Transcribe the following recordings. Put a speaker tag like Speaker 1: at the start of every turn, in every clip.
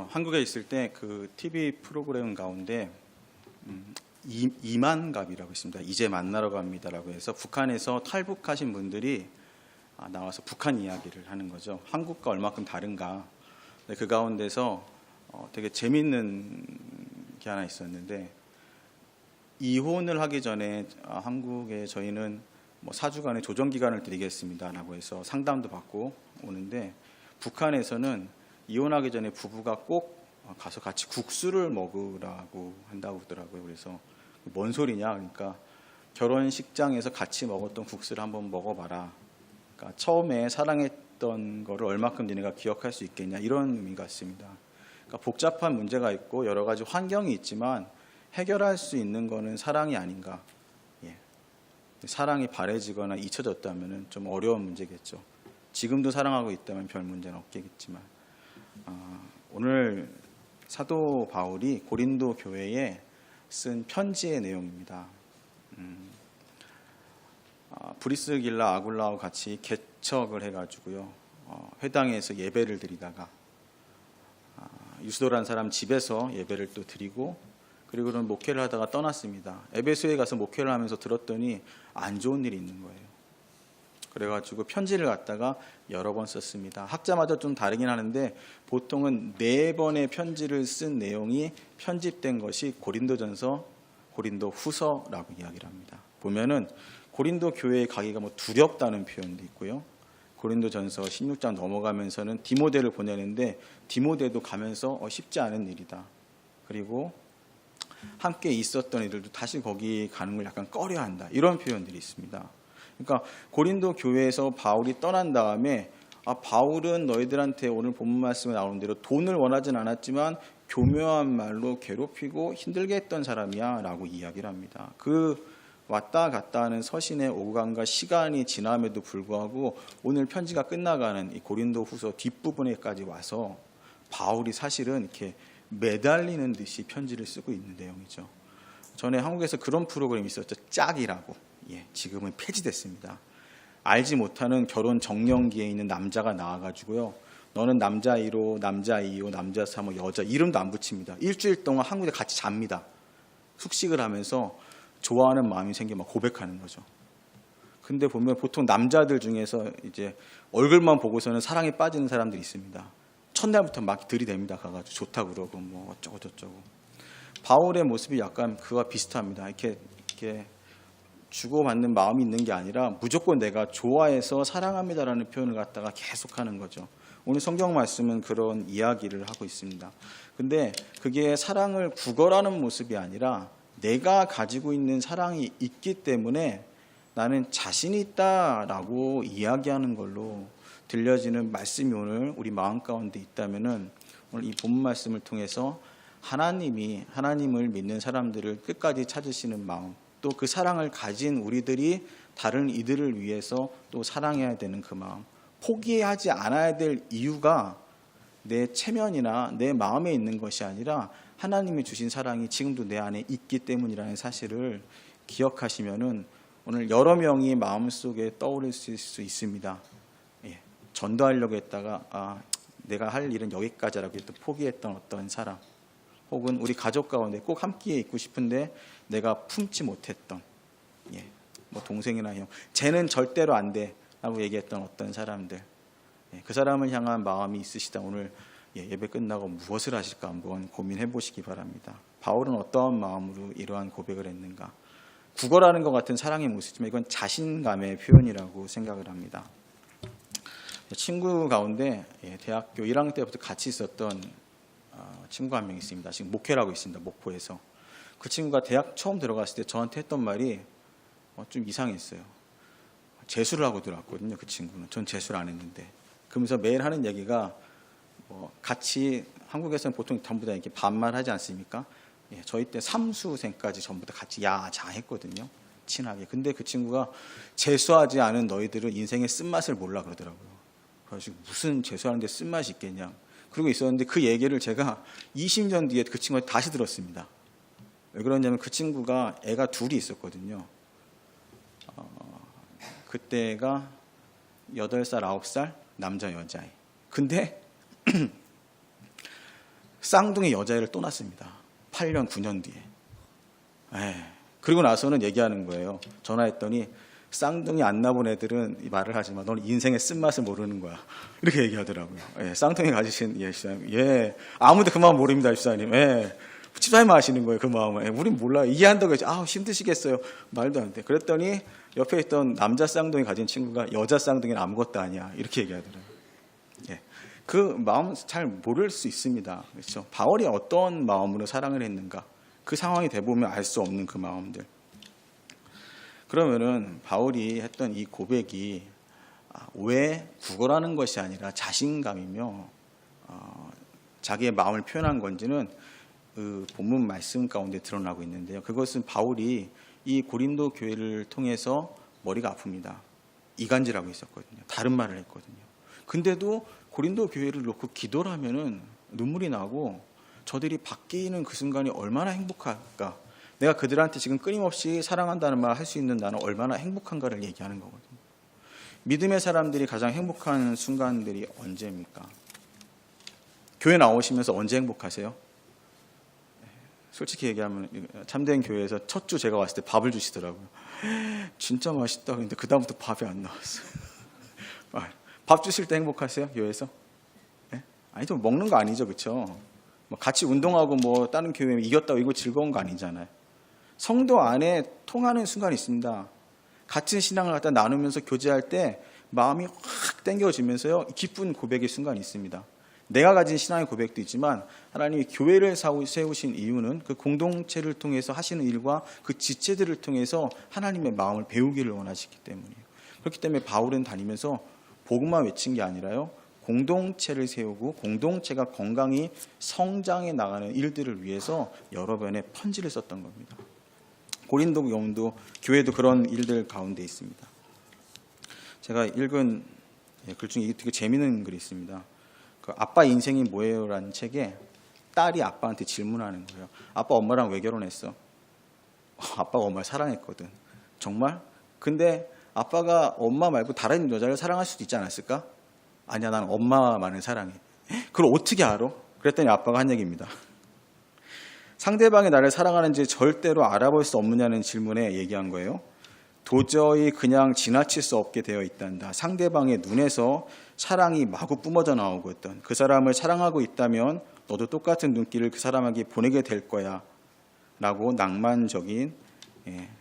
Speaker 1: 한국에 있을 때 그 TV 프로그램 가운데 이만갑이라고 있습니다. 이제 만나러 갑니다라고 해서 북한에서 탈북하신 분들이 나와서 북한 이야기를 하는 거죠. 한국과 얼마큼 다른가. 그 가운데서 되게 재밌는 게 하나 있었는데, 이혼을 하기 전에 한국에 저희는 뭐 4주간의 조정 기간을 드리겠습니다라고 해서 상담도 받고 오는데, 북한에서는 이혼하기 전에 부부가 꼭 가서 같이 국수를 먹으라고 한다고 하더라고요. 그래서 뭔 소리냐? 그러니까 결혼식장에서 같이 먹었던 국수를 한번 먹어봐라. 그러니까 처음에 사랑했던 거를 얼마큼 니네가 기억할 수 있겠냐, 이런 의미 같습니다. 그러니까 복잡한 문제가 있고 여러 가지 환경이 있지만 해결할 수 있는 거는 사랑이 아닌가. 사랑이 바래지거나 잊혀졌다면 좀 어려운 문제겠죠. 지금도 사랑하고 있다면 별 문제는 없겠지만, 오늘 사도 바울이 고린도 교회에 쓴 편지의 내용입니다. 브리스길라 아굴라와 같이 개척을 해가지고요, 회당에서 예배를 드리다가 유스도라는 사람 집에서 예배를 또 드리고, 그리고 그런 목회를 하다가 떠났습니다. 에베소에 가서 목회를 하면서 들었더니 안 좋은 일이 있는 거예요. 그래가지고 편지를 갖다가 여러 번 썼습니다. 학자마다 좀 다르긴 하는데 보통은 4번의 편지를 쓴 내용이 편집된 것이 고린도전서, 고린도후서라고 이야기를 합니다. 보면은 고린도 교회에 가기가 뭐 두렵다는 표현도 있고요. 고린도전서 16장 넘어가면서는 디모데를 보내는데 디모데도 가면서 쉽지 않은 일이다. 그리고 함께 있었던 이들도 다시 거기 가는 걸 약간 꺼려한다. 이런 표현들이 있습니다. 그러니까 고린도 교회에서 바울이 떠난 다음에 바울은 너희들한테 오늘 본문 말씀에 나오는 대로 돈을 원하진 않았지만 교묘한 말로 괴롭히고 힘들게 했던 사람이야 라고 이야기를 합니다. 그 왔다 갔다 하는 서신의 오간과 시간이 지남에도 불구하고 오늘 편지가 끝나가는 이 고린도 후서 뒷부분에까지 와서 바울이 사실은 이렇게 매달리는 듯이 편지를 쓰고 있는 내용이죠. 전에 한국에서 그런 프로그램이 있었죠. 짝이라고. 지금은 폐지됐습니다. 알지 못하는 결혼 정년기에 있는 남자가 나와가지고요, 너는 남자 1호, 남자 2호, 남자 3호, 여자 이름도 안 붙입니다. 일주일 동안 한국에 같이 잡니다. 숙식을 하면서 좋아하는 마음이 생겨 막 고백하는 거죠. 근데 보면 보통 남자들 중에서 이제 얼굴만 보고서는 사랑에 빠지는 사람들이 있습니다. 첫날부터 막 들이댑니다. 가가지고 좋다고 그러고 뭐 어쩌고 저쩌고. 바울의 모습이 약간 그와 비슷합니다. 이렇게 주고받는 마음이 있는 게 아니라 무조건 내가 좋아해서 사랑합니다라는 표현을 갖다가 계속하는 거죠. 오늘 성경 말씀은 그런 이야기를 하고 있습니다. 근데 그게 사랑을 구걸하는 모습이 아니라 내가 가지고 있는 사랑이 있기 때문에 나는 자신이 있다라고 이야기하는 걸로 들려지는 말씀이 오늘 우리 마음 가운데 있다면은, 오늘 이 본문 말씀을 통해서 하나님을 믿는 사람들을 끝까지 찾으시는 마음, 또 그 사랑을 가진 우리들이 다른 이들을 위해서 또 사랑해야 되는 그 마음, 포기하지 않아야 될 이유가 내 체면이나 내 마음에 있는 것이 아니라 하나님이 주신 사랑이 지금도 내 안에 있기 때문이라는 사실을 기억하시면은 오늘 여러 명이 마음속에 떠오를 수 있습니다. 전도하려고 했다가 내가 할 일은 여기까지라고 해도 포기했던 어떤 사람, 혹은 우리 가족 가운데 꼭 함께 있고 싶은데 내가 품지 못했던, 뭐 동생이나 형, 쟤는 절대로 안 돼 라고 얘기했던 어떤 사람들, 그 사람을 향한 마음이 있으시다. 오늘 예배 끝나고 무엇을 하실까 한번 고민해 보시기 바랍니다. 바울은 어떠한 마음으로 이러한 고백을 했는가? 구걸하는 것 같은 사랑의 모습이지만 이건 자신감의 표현이라고 생각을 합니다. 친구 가운데 대학교 1학년 때부터 같이 있었던 친구 한 명 있습니다. 지금 목회를 하고 있습니다. 목포에서. 그 친구가 대학 처음 들어갔을 때 저한테 했던 말이 좀 이상했어요. 재수를 하고 들어왔거든요. 그 친구는. 전 재수를 안 했는데. 그러면서 매일 하는 얘기가 같이, 한국에서는 보통 전부 다 이렇게 반말하지 않습니까? 저희 때 삼수생까지 전부 다 같이 야자 했거든요. 친하게. 근데 그 친구가 재수하지 않은 너희들은 인생의 쓴맛을 몰라 그러더라고요. 그래서 무슨 재수하는데 쓴맛이 있겠냐. 그러고 있었는데 그 얘기를 제가 20년 뒤에 그 친구한테 다시 들었습니다. 왜 그러냐면 그 친구가 애가 둘이 있었거든요. 그때가 8살, 9살 남자 여자애. 근데 쌍둥이 여자애를 또 낳습니다. 8년 9년 뒤에. 그리고 나서는 얘기하는 거예요. 전화했더니 쌍둥이 안 낳은 애들은 말을 하지 마. 너는 인생의 쓴맛을 모르는 거야. 이렇게 얘기하더라고요. 쌍둥이 가지신 집사님. 아무도 그 마음 모릅니다, 집사님. 집사님 아시는 거예요, 그 마음을. 우린 몰라요. 이해한다고 해서 힘드시겠어요. 말도 안 돼. 그랬더니 옆에 있던 남자 쌍둥이 가진 친구가 여자 쌍둥이는 아무것도 아니야. 이렇게 얘기하더라고요. 그 마음 잘 모를 수 있습니다. 그렇죠? 바울이 어떤 마음으로 사랑을 했는가? 그 상황이 돼보면 알 수 없는 그 마음들. 그러면은 바울이 했던 이 고백이 왜 구걸하는 것이 아니라 자신감이며 자기의 마음을 표현한 건지는 그 본문 말씀 가운데 드러나고 있는데요. 그것은 바울이 이 고린도 교회를 통해서 머리가 아픕니다. 이간질하고 있었거든요. 다른 말을 했거든요. 근데도 고린도 교회를 놓고 기도를 하면은 눈물이 나고 저들이 바뀌는 그 순간이 얼마나 행복할까. 내가 그들한테 지금 끊임없이 사랑한다는 말 할 수 있는 나는 얼마나 행복한가를 얘기하는 거거든요. 믿음의 사람들이 가장 행복한 순간들이 언제입니까? 교회 나오시면서 언제 행복하세요? 솔직히 얘기하면 참된 교회에서 첫 주 제가 왔을 때 밥을 주시더라고요. 진짜 맛있다. 근데 그 다음부터 밥이 안 나왔어요. 밥 주실 때 행복하세요? 교회에서? 아니죠. 먹는 거 아니죠. 그렇죠? 같이 운동하고 뭐 다른 교회 이겼다고 이거 즐거운 거 아니잖아요. 성도 안에 통하는 순간이 있습니다. 같은 신앙을 갖다 나누면서 교제할 때 마음이 확 땡겨지면서요. 기쁜 고백의 순간이 있습니다. 내가 가진 신앙의 고백도 있지만 하나님이 교회를 세우신 이유는 그 공동체를 통해서 하시는 일과 그 지체들을 통해서 하나님의 마음을 배우기를 원하시기 때문이에요. 그렇기 때문에 바울은 다니면서 복음만 외친 게 아니라요. 공동체를 세우고 공동체가 건강히 성장해 나가는 일들을 위해서 여러 번의 편지를 썼던 겁니다. 고린도 교회도 그런 일들 가운데 있습니다. 제가 읽은 글 중에 되게 재미있는 글이 있습니다. 그 아빠 인생이 뭐예요? 라는 책에 딸이 아빠한테 질문하는 거예요. 아빠 엄마랑 왜 결혼했어? 아빠가 엄마를 사랑했거든. 정말? 근데 아빠가 엄마 말고 다른 여자를 사랑할 수도 있지 않았을까? 아니야, 난 엄마만을 사랑해. 그걸 어떻게 알아? 그랬더니 아빠가 한 얘기입니다. 상대방이 나를 사랑하는지 절대로 알아볼 수 없느냐는 질문에 얘기한 거예요. 도저히 그냥 지나칠 수 없게 되어 있단다. 상대방의 눈에서 사랑이 마구 뿜어져 나오고 있던 그 사람을 사랑하고 있다면 너도 똑같은 눈길을 그 사람에게 보내게 될 거야 라고 낭만적인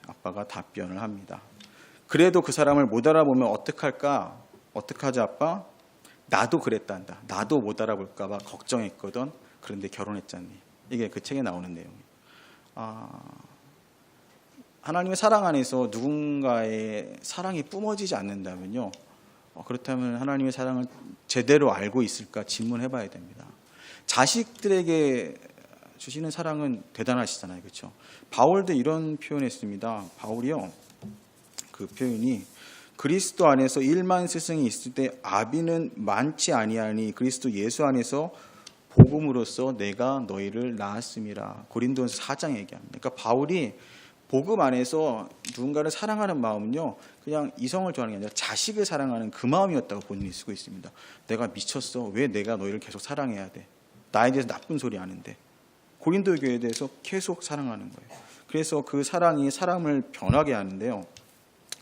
Speaker 1: 아빠가 답변을 합니다. 그래도 그 사람을 못 알아보면 어떡할까? 어떡하지 아빠? 나도 그랬단다. 나도 못 알아볼까 봐 걱정했거든. 그런데 결혼했잖니. 이게 그 책에 나오는 내용이에요. 하나님의 사랑 안에서 누군가의 사랑이 뿜어지지 않는다면요. 그렇다면 하나님의 사랑을 제대로 알고 있을까 질문해봐야 됩니다. 자식들에게 주시는 사랑은 대단하시잖아요. 그렇죠? 바울도 이런 표현했습니다. 바울이요. 그 표현이 그리스도 안에서 1만 스승이 있을 때 아비는 많지 아니하니 그리스도 예수 안에서 복음으로써 내가 너희를 낳았음이라. 고린도전서 4장 얘기합니다. 그러니까 바울이 복음 안에서 누군가를 사랑하는 마음은요, 그냥 이성을 좋아하는 게 아니라 자식을 사랑하는 그 마음이었다고 본인이 쓰고 있습니다. 내가 미쳤어. 왜 내가 너희를 계속 사랑해야 돼? 나에 대해서 나쁜 소리 아는데. 고린도 교회에 대해서 계속 사랑하는 거예요. 그래서 그 사랑이 사람을 변하게 하는데요.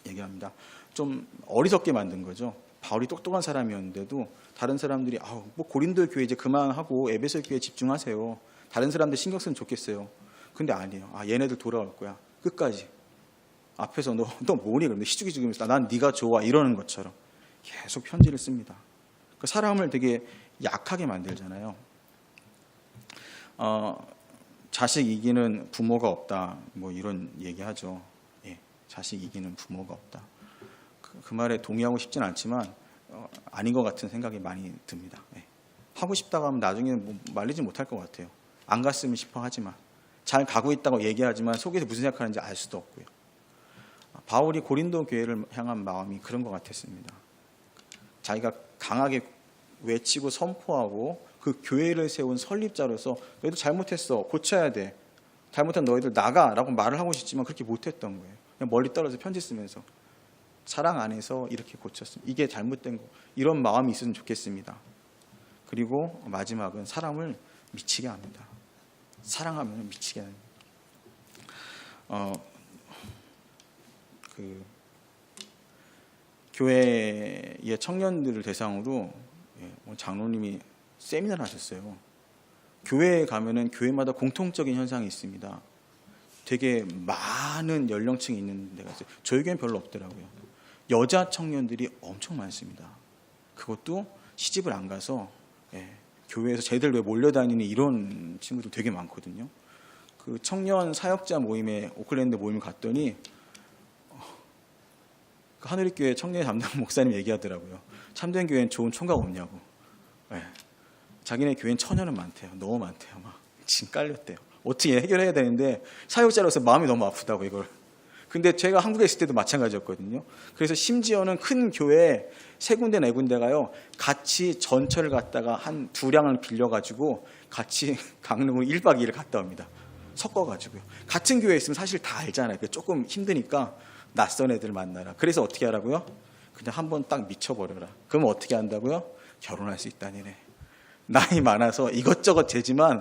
Speaker 1: 얘기합니다. 좀 어리석게 만든 거죠. 바울이 똑똑한 사람이었는데도 다른 사람들이 뭐 고린도 교회 이제 그만하고 에베소 교회에 집중하세요. 다른 사람들 신경 쓰면 좋겠어요. 근데 아니에요. 얘네들 돌아올 거야. 끝까지. 앞에서 너 뭐니? 그러면 희죽이 죽으면서 난 네가 좋아. 이러는 것처럼 계속 편지를 씁니다. 그 사람을 되게 약하게 만들잖아요. 자식 이기는 부모가 없다. 뭐 이런 얘기하죠. 자식 이기는 부모가 없다. 그 말에 동의하고 싶진 않지만 아닌 것 같은 생각이 많이 듭니다. 하고 싶다고 하면 나중에 말리지 못할 것 같아요. 안 갔으면 싶어 하지만 잘 가고 있다고 얘기하지만 속에서 무슨 생각하는지 알 수도 없고요. 바울이 고린도 교회를 향한 마음이 그런 것 같았습니다. 자기가 강하게 외치고 선포하고 그 교회를 세운 설립자로서 너희들 잘못했어. 고쳐야 돼. 잘못한 너희들 나가라고 말을 하고 싶지만 그렇게 못했던 거예요. 그냥 멀리 떨어져 편지 쓰면서 사랑 안에서 이렇게 고쳤습니다. 이게 잘못된 거. 이런 마음이 있으면 좋겠습니다. 그리고 마지막은 사람을 미치게 합니다. 사랑하면 미치게 합니다. 교회의 청년들을 대상으로 장로님이 세미나를 하셨어요. 교회에 가면은 교회마다 공통적인 현상이 있습니다. 되게 많은 연령층이 있는 데가 있어요. 저희 교회는 별로 없더라고요. 여자 청년들이 엄청 많습니다. 그것도 시집을 안 가서 교회에서 쟤들 왜 몰려다니는 이런 친구들 되게 많거든요. 그 청년 사역자 모임에 오클랜드 모임을 갔더니 그 하늘교회 청년 담당 목사님 얘기하더라고요. 참된 교회는 좋은 총각 없냐고. 자기네 교회는 처녀는 많대요. 너무 많대요. 막 진 깔렸대요. 어떻게 해결해야 되는데 사역자로서 마음이 너무 아프다고 이걸. 근데 제가 한국에 있을 때도 마찬가지였거든요. 그래서 심지어는 큰 교회 세 군데 네 군데가요. 같이 전철을 갔다가 한 2량을 빌려가지고 같이 강릉으로 1박 2일 갔다 옵니다. 섞어가지고요. 같은 교회에 있으면 사실 다 알잖아요. 조금 힘드니까 낯선 애들 만나라. 그래서 어떻게 하라고요? 그냥 한번 딱 미쳐버려라. 그러면 어떻게 한다고요? 결혼할 수 있다니네. 나이 많아서 이것저것 되지만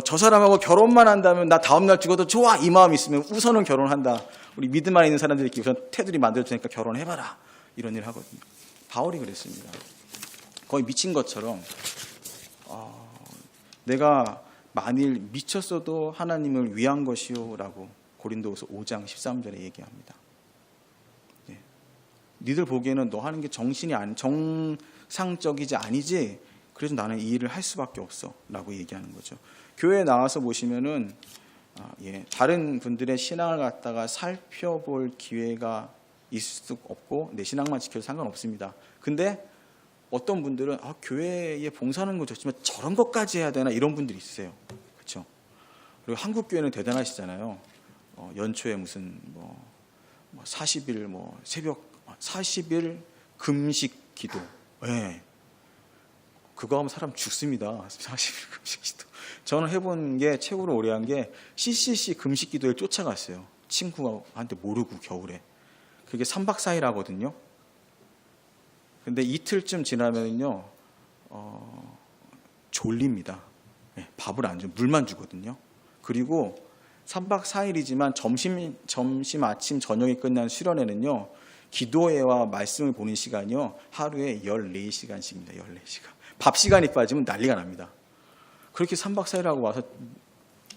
Speaker 1: 저 사람하고 결혼만 한다면 나 다음날 죽어도 좋아 이 마음이 있으면 우선은 결혼한다. 우리 믿음 안에 있는 사람들이 우선 테두리 만들어주니까 결혼해봐라. 이런 일을 하거든요. 바울이 그랬습니다. 거의 미친 것처럼 내가 만일 미쳤어도 하나님을 위한 것이요 라고 고린도후서 5장 13절에 얘기합니다. 니들 보기에는 너 하는 게 정상적이지 아니지? 그래서 나는 이 일을 할 수밖에 없어 라고 얘기하는 거죠. 교회에 나와서 보시면은 다른 분들의 신앙을 갖다가 살펴볼 기회가 있을 수 없고 내 신앙만 지켜도 상관없습니다. 근데 어떤 분들은 교회에 봉사하는 거 좋지만 저런 것까지 해야 되나 이런 분들이 있어요. 그렇죠? 그리고 한국 교회는 대단하시잖아요. 연초에 무슨 40일 새벽 40일 금식 기도. 그거 하면 사람 죽습니다. 40일 금식 기도. 저는 해본 게 최고로 오래 한 게 CCC 금식 기도에 쫓아갔어요. 친구한테 모르고 겨울에. 그게 3박 4일 하거든요. 근데 이틀쯤 지나면요, 졸립니다. 밥을 안 줘요. 물만 주거든요. 그리고 3박 4일이지만 점심, 아침, 저녁이 끝난 수련회는요, 기도회와 말씀을 보는 시간이요, 하루에 14시간씩입니다. 14시간. 밥 시간이 빠지면 난리가 납니다. 그렇게 3박 4일 하고 와서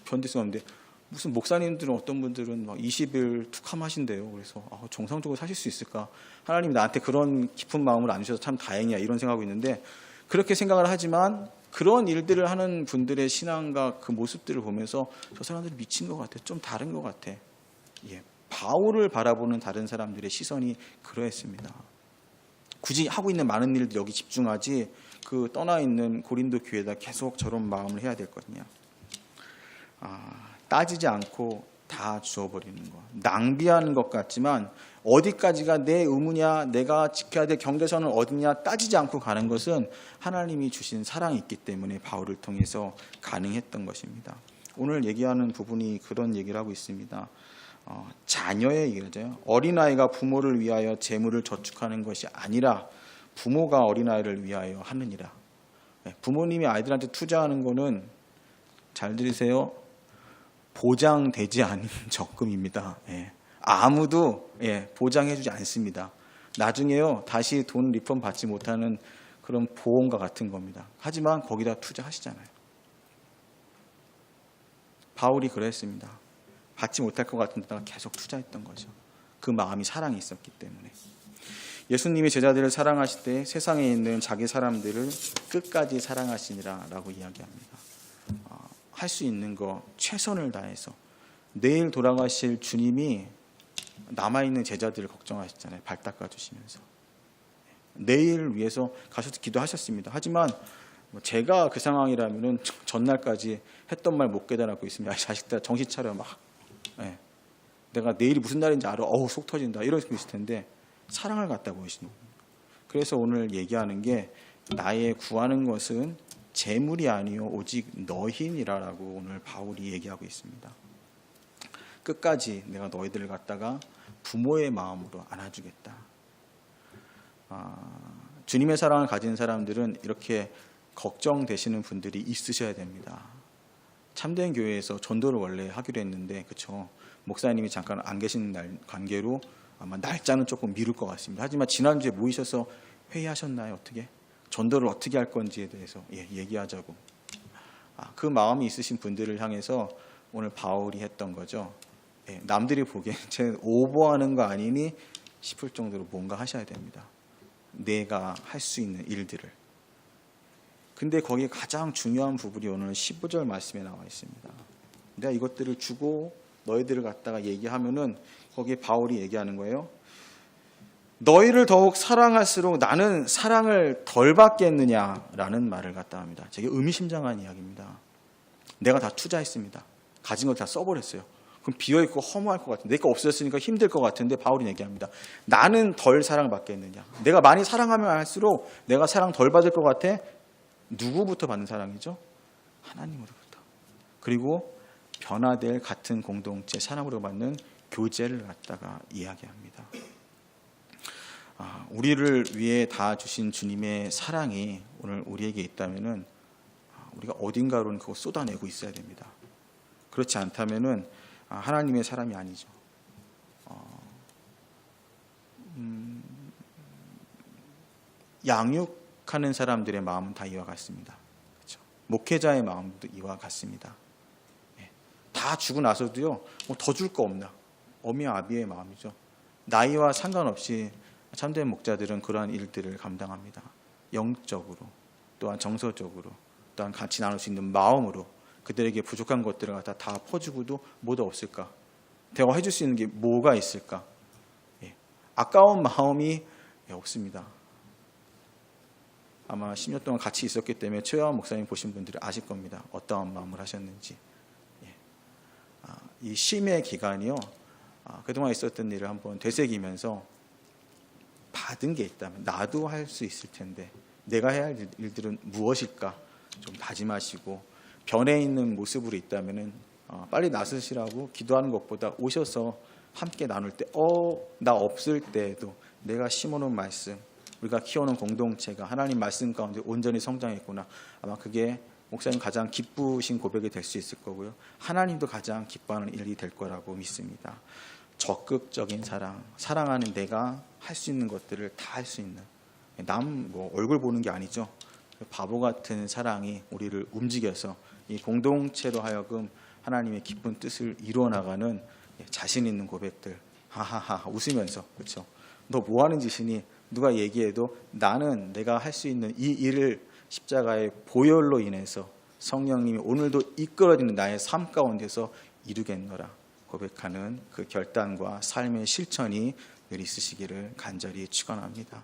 Speaker 1: 견딜 수가 없는데, 무슨 목사님들은 어떤 분들은 막 20일 툭함 하신대요. 그래서 정상적으로 사실 수 있을까? 하나님이 나한테 그런 깊은 마음을 안 주셔서 참 다행이야. 이런 생각하고 있는데, 그렇게 생각을 하지만 그런 일들을 하는 분들의 신앙과 그 모습들을 보면서 저 사람들이 미친 것 같아. 좀 다른 것 같아. 바울을 바라보는 다른 사람들의 시선이 그러했습니다. 굳이 하고 있는 많은 일들 여기 집중하지 그 떠나 있는 고린도 교회에다 계속 저런 마음을 해야 될 거냐. 따지지 않고 다 주어버리는 것. 낭비하는 것 같지만 어디까지가 내 의무냐, 내가 지켜야 될 경계선은 어디냐 따지지 않고 가는 것은 하나님이 주신 사랑이 있기 때문에 바울을 통해서 가능했던 것입니다. 오늘 얘기하는 부분이 그런 얘기를 하고 있습니다. 자녀의 얘기죠. 어린아이가 부모를 위하여 재물을 저축하는 것이 아니라 부모가 어린아이를 위하여 하느니라. 부모님이 아이들한테 투자하는 거는 잘 들으세요. 보장되지 않은 적금입니다. 아무도 보장해주지 않습니다. 나중에요 다시 돈 리펀 받지 못하는 그런 보험과 같은 겁니다. 하지만 거기다 투자하시잖아요. 바울이 그랬습니다. 받지 못할 것 같은 데다가 계속 투자했던 거죠. 그 마음이 사랑이 있었기 때문에. 예수님이 제자들을 사랑하실 때 세상에 있는 자기 사람들을 끝까지 사랑하시니라 라고 이야기합니다. 할 수 있는 거 최선을 다해서. 내일 돌아가실 주님이 남아있는 제자들을 걱정하시잖아요. 발 닦아주시면서. 내일 위해서 가셔서 기도하셨습니다. 하지만 제가 그 상황이라면 전날까지 했던 말 못 깨달았고 있으면 야 자식들 정신 차려 막. 내가 내일이 무슨 날인지 알아. 속 터진다. 이럴 수 있을 텐데 사랑을 갖다 보이시는 거예요. 그래서 오늘 얘기하는 게 나의 구하는 것은 재물이 아니요 오직 너희니라라고 오늘 바울이 얘기하고 있습니다. 끝까지 내가 너희들을 갖다가 부모의 마음으로 안아주겠다. 주님의 사랑을 가진 사람들은 이렇게 걱정되시는 분들이 있으셔야 됩니다. 참된 교회에서 전도를 원래 하기로 했는데, 그렇죠? 목사님이 잠깐 안 계신 관계로 아마 날짜는 조금 미룰 것 같습니다. 하지만 지난주에 모이셔서 회의하셨나요? 어떻게? 전도를 어떻게 할 건지에 대해서 얘기하자고. 그 마음이 있으신 분들을 향해서 오늘 바울이 했던 거죠. 남들이 보기엔 쟤 오버하는 거 아니니 싶을 정도로 뭔가 하셔야 됩니다. 내가 할 수 있는 일들을. 근데 거기에 가장 중요한 부분이 오늘 15절 말씀에 나와 있습니다. 내가 이것들을 주고 너희들을 갖다가 얘기하면은 거기에 바울이 얘기하는 거예요. 너희를 더욱 사랑할수록 나는 사랑을 덜 받겠느냐라는 말을 갖다 합니다. 되게 의미심장한 이야기입니다. 내가 다 투자했습니다. 가진 걸 다 써버렸어요. 그럼 비어있고 허무할 것 같은데, 내가 없어졌으니까 힘들 것 같은데 바울이 얘기합니다. 나는 덜 사랑받겠느냐. 내가 많이 사랑하면 할수록 내가 사랑 덜 받을 것 같아. 누구부터 받는 사랑이죠? 하나님으로부터. 그리고 변화될 같은 공동체 사랑으로 받는 교제를 갖다가 이야기합니다. 우리를 위해 다 주신 주님의 사랑이 오늘 우리에게 있다면은 우리가 어딘가로는 그거 쏟아내고 있어야 됩니다. 그렇지 않다면은 하나님의 사람이 아니죠. 양육하는 사람들의 마음은 다 이와 같습니다. 그렇죠? 목회자의 마음도 이와 같습니다. 다 주고 나서도요, 더 줄 거 없나? 어미아비의 마음이죠. 나이와 상관없이 참된 목자들은 그러한 일들을 감당합니다. 영적으로, 또한 정서적으로, 또한 같이 나눌 수 있는 마음으로 그들에게 부족한 것들을 갖다 다 퍼주고도 뭐도 없을까? 대화 해줄 수 있는 게 뭐가 있을까? 아까운 마음이 없습니다. 아마 10년 동안 같이 있었기 때문에 최여한 목사님 보신 분들이 아실 겁니다. 어떠한 마음을 하셨는지. 이 쉼의 기간이요, 그동안 있었던 일을 한번 되새기면서 받은 게 있다면 나도 할 수 있을 텐데 내가 해야 할 일들은 무엇일까 좀 다짐하시고, 변해 있는 모습으로 있다면은 빨리 나서시라고 기도하는 것보다 오셔서 함께 나눌 때 나 없을 때에도 내가 심어놓은 말씀, 우리가 키워놓은 공동체가 하나님 말씀 가운데 온전히 성장했구나. 아마 그게 목사님 가장 기쁘신 고백이 될 수 있을 거고요. 하나님도 가장 기뻐하는 일이 될 거라고 믿습니다. 적극적인 사랑, 사랑하는 내가 할 수 있는 것들을 다 할 수 있는, 남 얼굴 보는 게 아니죠. 바보 같은 사랑이 우리를 움직여서 이 공동체로 하여금 하나님의 기쁜 뜻을 이루어 나가는 자신 있는 고백들, 하하하 웃으면서, 그렇죠? 너 뭐 하는 짓이니? 누가 얘기해도 나는 내가 할 수 있는 이 일을 십자가의 보혈로 인해서 성령님이 오늘도 이끌어지는 나의 삶 가운데서 이루겠노라 고백하는 그 결단과 삶의 실천이 늘 있으시기를 간절히 축원합니다.